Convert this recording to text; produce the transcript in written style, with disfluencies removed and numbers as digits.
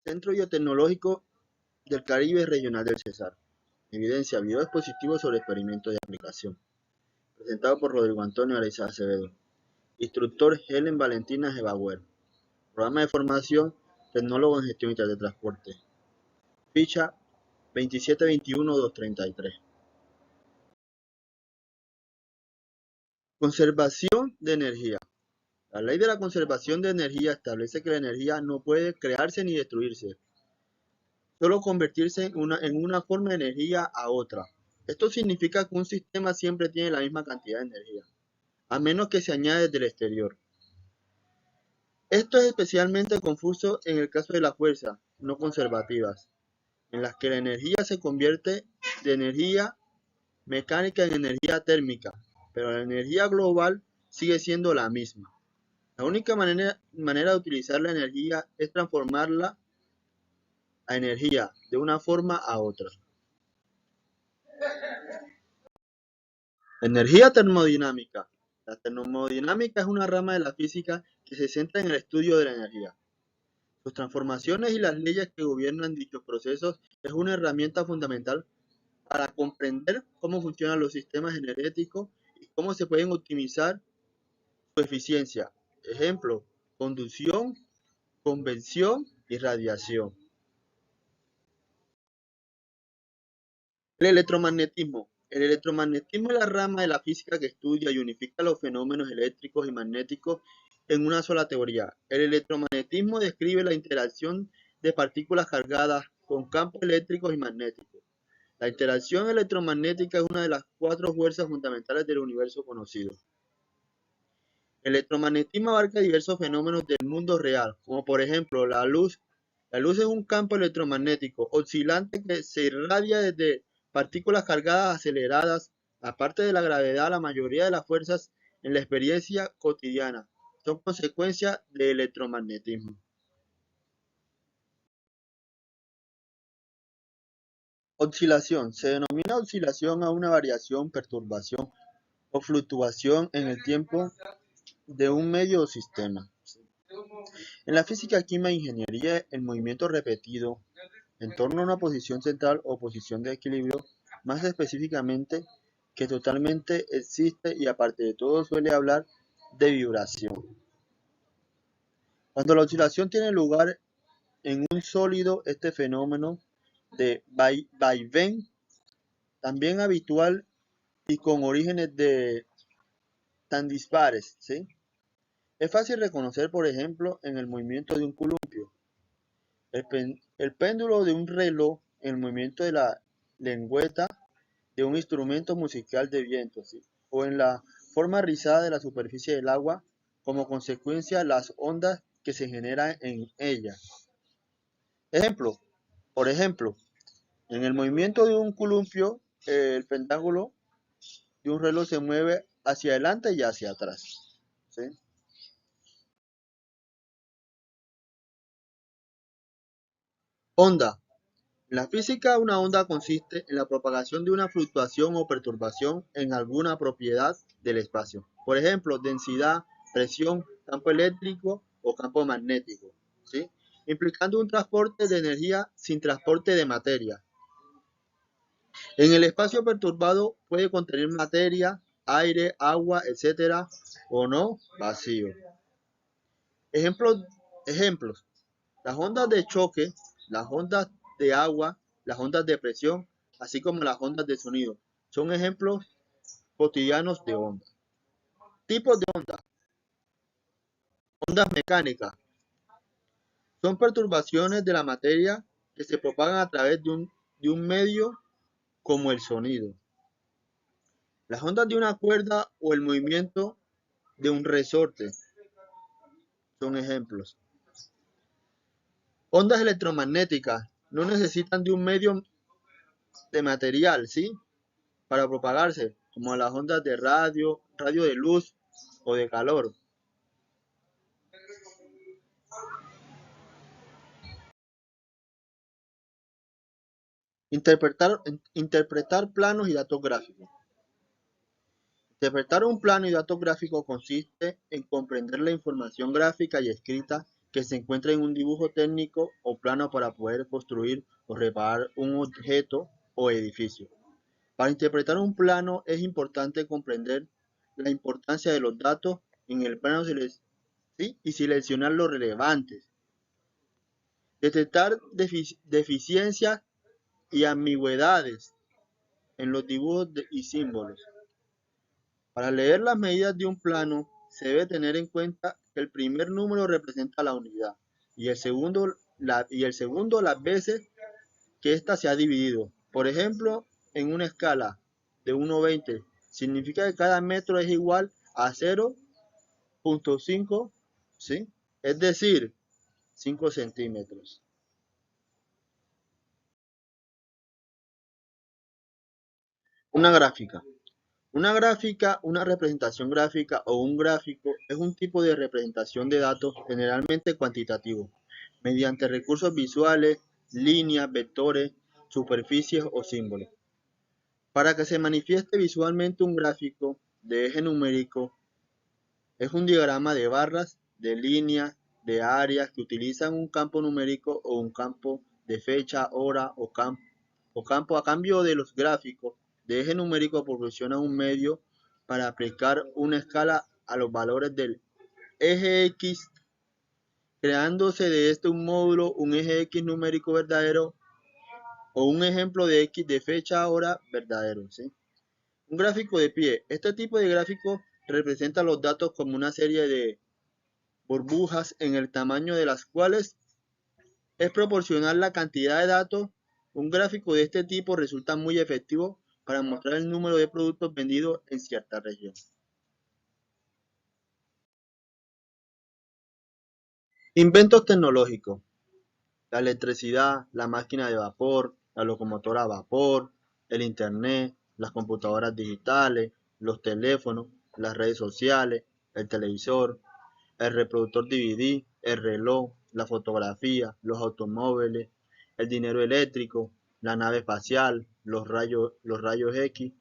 Centro Biotecnológico del Caribe Regional del Cesar. Evidencia video expositivo sobre experimentos de aplicación. Presentado por Rodrigo Antonio Araiza Acevedo. Instructor Helen Valentina Gebauer. Programa de formación Tecnólogo en Gestión de Transporte. Ficha 2721233. Conservación de energía. La ley de la conservación de energía establece que la energía no puede crearse ni destruirse, solo convertirse en una forma de energía a otra. Esto significa que un sistema siempre tiene la misma cantidad de energía, a menos que se añade desde el exterior. Esto es especialmente confuso en el caso de las fuerzas no conservativas, en las que la energía se convierte de energía mecánica en energía térmica, pero la energía global sigue siendo la misma. La única manera de utilizar la energía es transformarla a energía de una forma a otra. Energía termodinámica. La termodinámica es una rama de la física que se centra en el estudio de la energía. Sus transformaciones y las leyes que gobiernan dichos procesos es una herramienta fundamental para comprender cómo funcionan los sistemas energéticos y cómo se pueden optimizar su eficiencia. Ejemplo, conducción, convección y radiación. El electromagnetismo. El electromagnetismo es la rama de la física que estudia y unifica los fenómenos eléctricos y magnéticos en una sola teoría. El electromagnetismo describe la interacción de partículas cargadas con campos eléctricos y magnéticos. La interacción electromagnética es una de las 4 fuerzas fundamentales del universo conocido. El electromagnetismo abarca diversos fenómenos del mundo real, como por ejemplo la luz. La luz es un campo electromagnético oscilante que se irradia desde partículas cargadas aceleradas. Aparte de la gravedad, la mayoría de las fuerzas en la experiencia cotidiana son consecuencia del electromagnetismo. Oscilación. Se denomina oscilación a una variación, perturbación o fluctuación en el tiempo de un medio o sistema. En la física, química e ingeniería, el movimiento repetido en torno a una posición central o posición de equilibrio, más específicamente, que totalmente existe y aparte de todo suele hablar de vibración. Cuando la oscilación tiene lugar en un sólido, este fenómeno de vaivén, también habitual y con orígenes tan dispares, ¿sí? Es fácil reconocer, por ejemplo, en el movimiento de un columpio, el péndulo de un reloj, el movimiento de la lengüeta de un instrumento musical de viento, ¿sí? O en la forma rizada de la superficie del agua, como consecuencia las ondas que se generan en ella. Por ejemplo, en el movimiento de un columpio, el pentáculo de un reloj se mueve hacia adelante y hacia atrás, ¿sí? Onda. En la física, una onda consiste en la propagación de una fluctuación o perturbación en alguna propiedad del espacio. Por ejemplo, densidad, presión, campo eléctrico o campo magnético, ¿sí? Implicando un transporte de energía sin transporte de materia. En el espacio perturbado puede contener materia, aire, agua, etc. o no, vacío. Ejemplos. Las ondas de choque, las ondas de agua, las ondas de presión, así como las ondas de sonido, son ejemplos cotidianos de ondas. Tipos de ondas. Ondas mecánicas. Son perturbaciones de la materia que se propagan a través de un medio como el sonido. Las ondas de una cuerda o el movimiento de un resorte son ejemplos. Ondas electromagnéticas no necesitan de un medio de material, ¿sí? Para propagarse, como las ondas de radio de luz o de calor. Interpretar planos y datos gráficos. Interpretar un plano y datos gráficos consiste en comprender la información gráfica y escrita que se encuentra en un dibujo técnico o plano para poder construir o reparar un objeto o edificio. Para interpretar un plano es importante comprender la importancia de los datos en el plano y seleccionar los relevantes. Detectar deficiencias y ambigüedades en los dibujos y símbolos. Para leer las medidas de un plano, se debe tener en cuenta que el primer número representa la unidad y el segundo las veces que ésta se ha dividido. Por ejemplo, en una escala de 1 a 20, significa que cada metro es igual a 0.5, ¿sí? Es decir, 5 centímetros. Una gráfica. Una gráfica, una representación gráfica o un gráfico es un tipo de representación de datos generalmente cuantitativo, mediante recursos visuales, líneas, vectores, superficies o símbolos. Para que se manifieste visualmente un gráfico de eje numérico, es un diagrama de barras, de líneas, de áreas que utilizan un campo numérico o un campo de fecha, hora o campo. A cambio de los gráficos de eje numérico proporciona un medio para aplicar una escala a los valores del eje X, creándose de este un módulo, un eje X numérico verdadero o un ejemplo de X de fecha, hora verdadero, ¿sí? Un gráfico de pie. Este tipo de gráfico representa los datos como una serie de burbujas en el tamaño de las cuales es proporcional la cantidad de datos. Un gráfico de este tipo resulta muy efectivo para mostrar el número de productos vendidos en cierta región. Inventos tecnológicos. La electricidad, la máquina de vapor, la locomotora a vapor, el internet, las computadoras digitales, los teléfonos, las redes sociales, el televisor, el reproductor DVD, el reloj, la fotografía, los automóviles, el dinero eléctrico, la nave espacial, los rayos X,